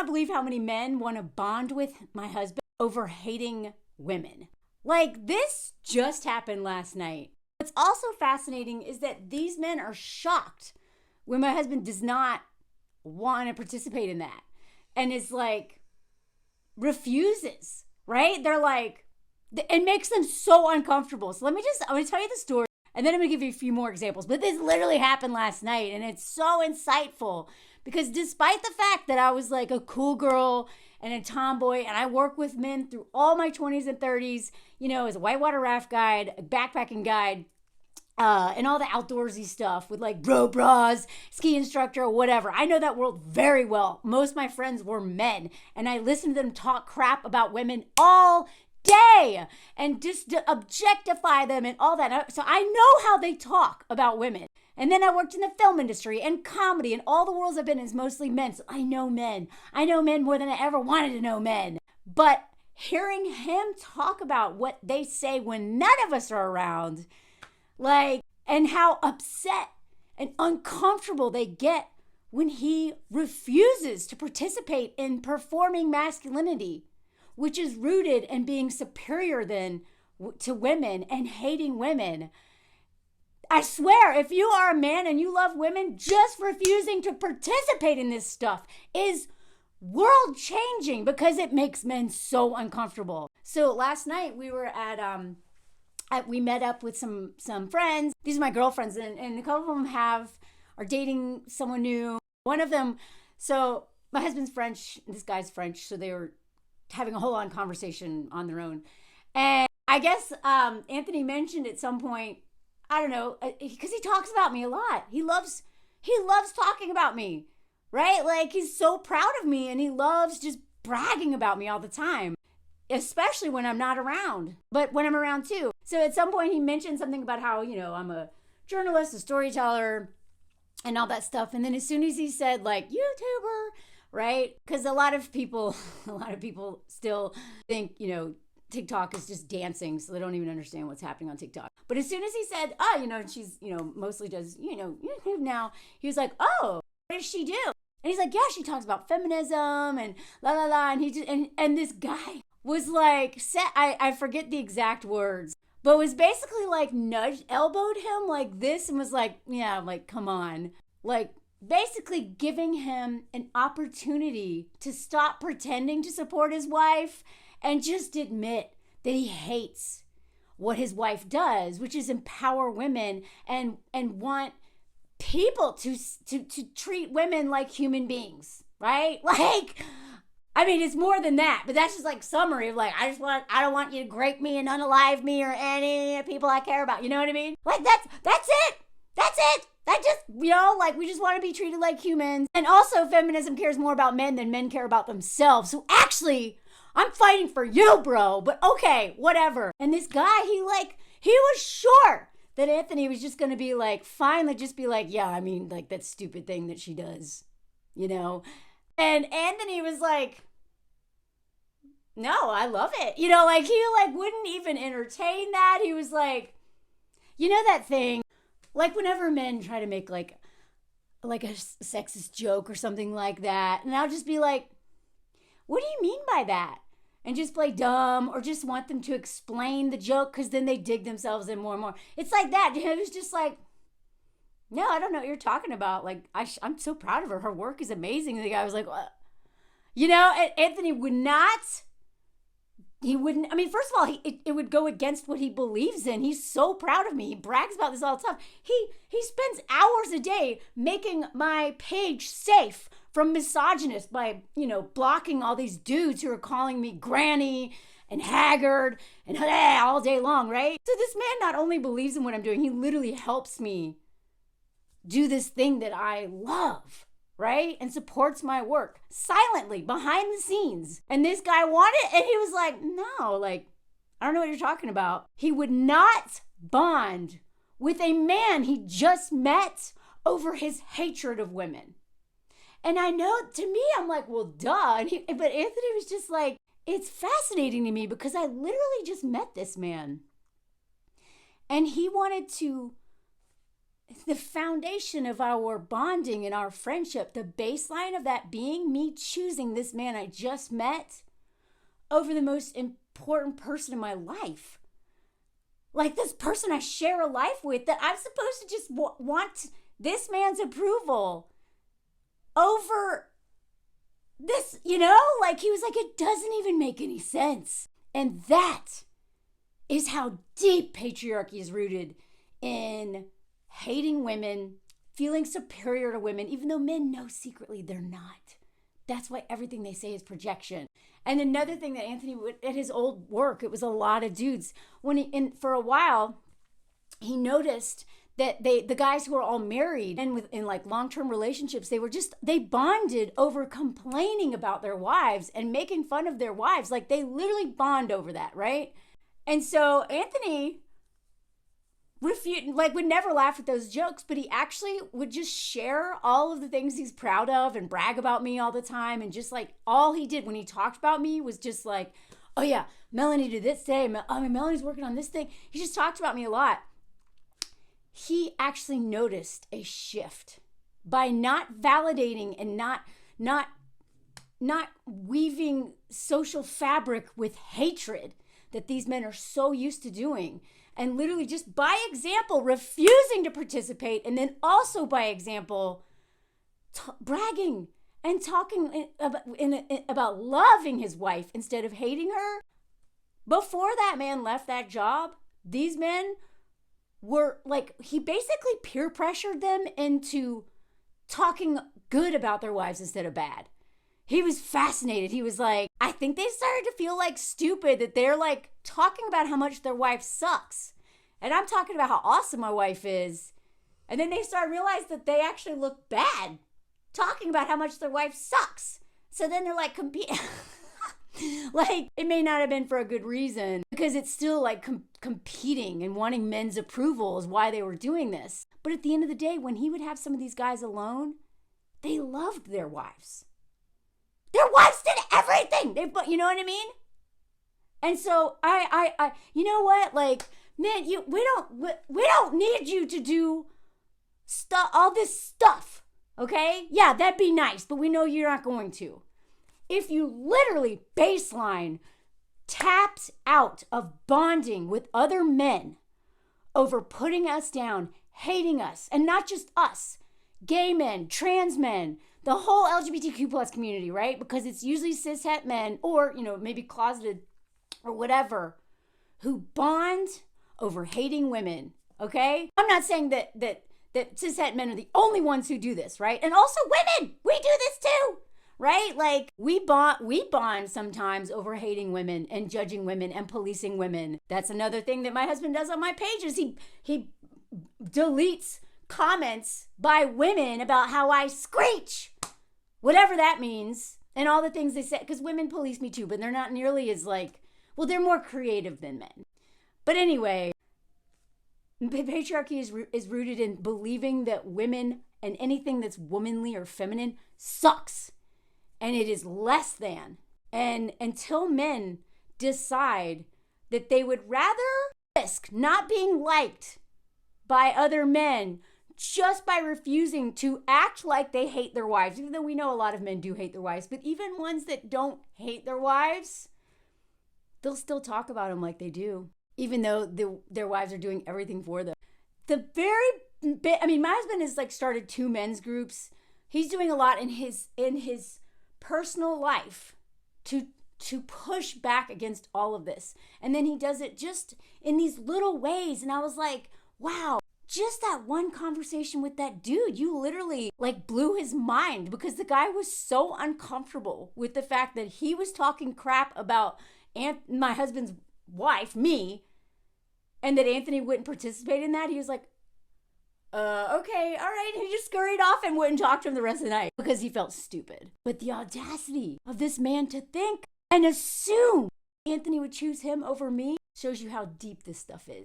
cannot believe how many men want to bond with my husband over hating women. Like, this just happened last night. What's also fascinating is that these men are shocked when my husband does not want to participate in that and is like, refuses, right? They're like, it makes them so uncomfortable. So I'm going to tell you the story and then I'm going to give you a few more examples. But this literally happened last night and it's so insightful because despite the fact that I was like a cool girl and a tomboy and I work with men through all my 20s and 30s, you know, as a whitewater raft guide, a backpacking guide, and all the outdoorsy stuff with like bro bras, ski instructor, or whatever. I know that world very well. Most of my friends were men and I listened to them talk crap about women all day and just objectify them and all that. So I know how they talk about women. And then I worked in the film industry and comedy and all the worlds I've been in is mostly men. So I know men. I know men more than I ever wanted to know men. But hearing him talk about what they say when none of us are around, like, and how upset and uncomfortable they get when he refuses to participate in performing masculinity, which is rooted in being superior to women and hating women. I swear, if you are a man and you love women, just refusing to participate in this stuff is world changing because it makes men so uncomfortable. So last night we were we met up with some friends. These are my girlfriends, and a couple of them are dating someone new. One of them, so my husband's French, this guy's French, so they were having a whole on conversation on their own. And I guess Anthony mentioned at some point, I don't know, because he talks about me a lot. He loves talking about me, right? Like, he's so proud of me, and he loves just bragging about me all the time, especially when I'm not around, but when I'm around too. So at some point he mentioned something about how, you know, I'm a journalist, a storyteller, and all that stuff. And then as soon as he said like YouTuber, right? Because a lot of people still think, you know, TikTok is just dancing, so they don't even understand what's happening on TikTok. But as soon as he said, oh, you know, she's, you know, mostly does, you know, YouTube now, he was like, oh, what does she do? And he's like, yeah, she talks about feminism and la la la. And he just, and this guy was like, I forget the exact words, but was basically like elbowed him like this and was like, yeah, like, come on. Like, basically giving him an opportunity to stop pretending to support his wife and just admit that he hates what his wife does, which is empower women and want people to treat women like human beings, right? Like, I mean, it's more than that, but that's just like summary of like, I don't want you to grape me and unalive me or any people I care about. You know what I mean? Like, that's it. That's it. That just, you know, like, we just want to be treated like humans. And also feminism cares more about men than men care about themselves. So actually, I'm fighting for you, bro, but okay, whatever. And this guy, he was sure that Anthony was just going to be like, finally just be like, yeah, I mean, like, that stupid thing that she does, you know? And Anthony was like, no, I love it. You know, like, he like wouldn't even entertain that. He was like, you know that thing, like whenever men try to make like a sexist joke or something like that, and I'll just be like, what do you mean by that? And just play dumb or just want them to explain the joke because then they dig themselves in more and more. It's like that. It was just like, no, I don't know what you're talking about. Like, I'm so proud of her. Her work is amazing. And the guy was like, what? You know, and Anthony wouldn't, I mean, first of all, it would go against what he believes in. He's so proud of me. He brags about this all the time. He spends hours a day making my page safe from misogynists by, you know, blocking all these dudes who are calling me granny and haggard and all day long, right? So this man not only believes in what I'm doing, he literally helps me do this thing that I love, right? And supports my work silently behind the scenes. And this guy wanted, and he was like, no, like, I don't know what you're talking about. He would not bond with a man he just met over his hatred of women. And I know, to me, I'm like, well, duh. But Anthony was just like, it's fascinating to me because I literally just met this man. And he wanted to the foundation of our bonding and our friendship, the baseline of that being me choosing this man I just met over the most important person in my life. Like this person I share a life with, that I'm supposed to just want this man's approval over this, like he was like, it doesn't even make any sense. And that is how deep patriarchy is rooted in hating women, feeling superior to women, even though men know secretly they're not. That's why everything they say is projection. And another thing that Anthony would, at his old work, it was a lot of dudes. For a while, he noticed that the guys who are all married and in like long-term relationships, they bonded over complaining about their wives and making fun of their wives. Like they literally bond over that, right? And so Anthony would never laugh at those jokes, but he actually would just share all of the things he's proud of and brag about me all the time. And just like all he did when he talked about me was just like, oh yeah, Melanie did this today. Melanie's working on this thing. He just talked about me a lot. He actually noticed a shift by not validating and not weaving social fabric with hatred that these men are so used to doing. And literally just by example, refusing to participate, and then also by example, bragging and talking about loving his wife instead of hating her. Before that man left that job, these men were like, he basically peer pressured them into talking good about their wives instead of bad. He was fascinated. He was like, I think they started to feel like stupid that they're like talking about how much their wife sucks. And I'm talking about how awesome my wife is. And then they start to realize that they actually look bad talking about how much their wife sucks. So then they're like, like it may not have been for a good reason, because it's still like competing and wanting men's approval is why they were doing this. But at the end of the day, when he would have some of these guys alone, they loved their wives. Their wives did everything. You know what I mean? And so I you know what? Like, man, we don't need you to do all this stuff. Okay? Yeah, that'd be nice, but we know you're not going to. If you literally baseline tapped out of bonding with other men over putting us down, hating us, and not just us, gay men, trans men, the whole LGBTQ plus community, right? Because it's usually cishet men or, maybe closeted or whatever, who bond over hating women, okay? I'm not saying that cishet men are the only ones who do this, right? And also women, we do this too, right? Like we bond sometimes over hating women and judging women and policing women. That's another thing that my husband does on my pages. He deletes comments by women about how I screech, whatever that means, and all the things they say, because women police me too, but they're not nearly as they're more creative than men. But anyway, patriarchy is rooted in believing that women and anything that's womanly or feminine sucks, and it is less than. And until men decide that they would rather risk not being liked by other men just by refusing to act like they hate their wives, even though we know a lot of men do hate their wives, but even ones that don't hate their wives, they'll still talk about them like they do, even though their wives are doing everything for them. My husband has started 2 men's groups. He's doing a lot in his personal life to push back against all of this. And then he does it just in these little ways. And I was like, wow, just that one conversation with that dude, you literally blew his mind, because the guy was so uncomfortable with the fact that he was talking crap about my husband's wife, me, and that Anthony wouldn't participate in that. He was like, okay, all right. He just scurried off and wouldn't talk to him the rest of the night because he felt stupid. But the audacity of this man to think and assume Anthony would choose him over me shows you how deep this stuff is.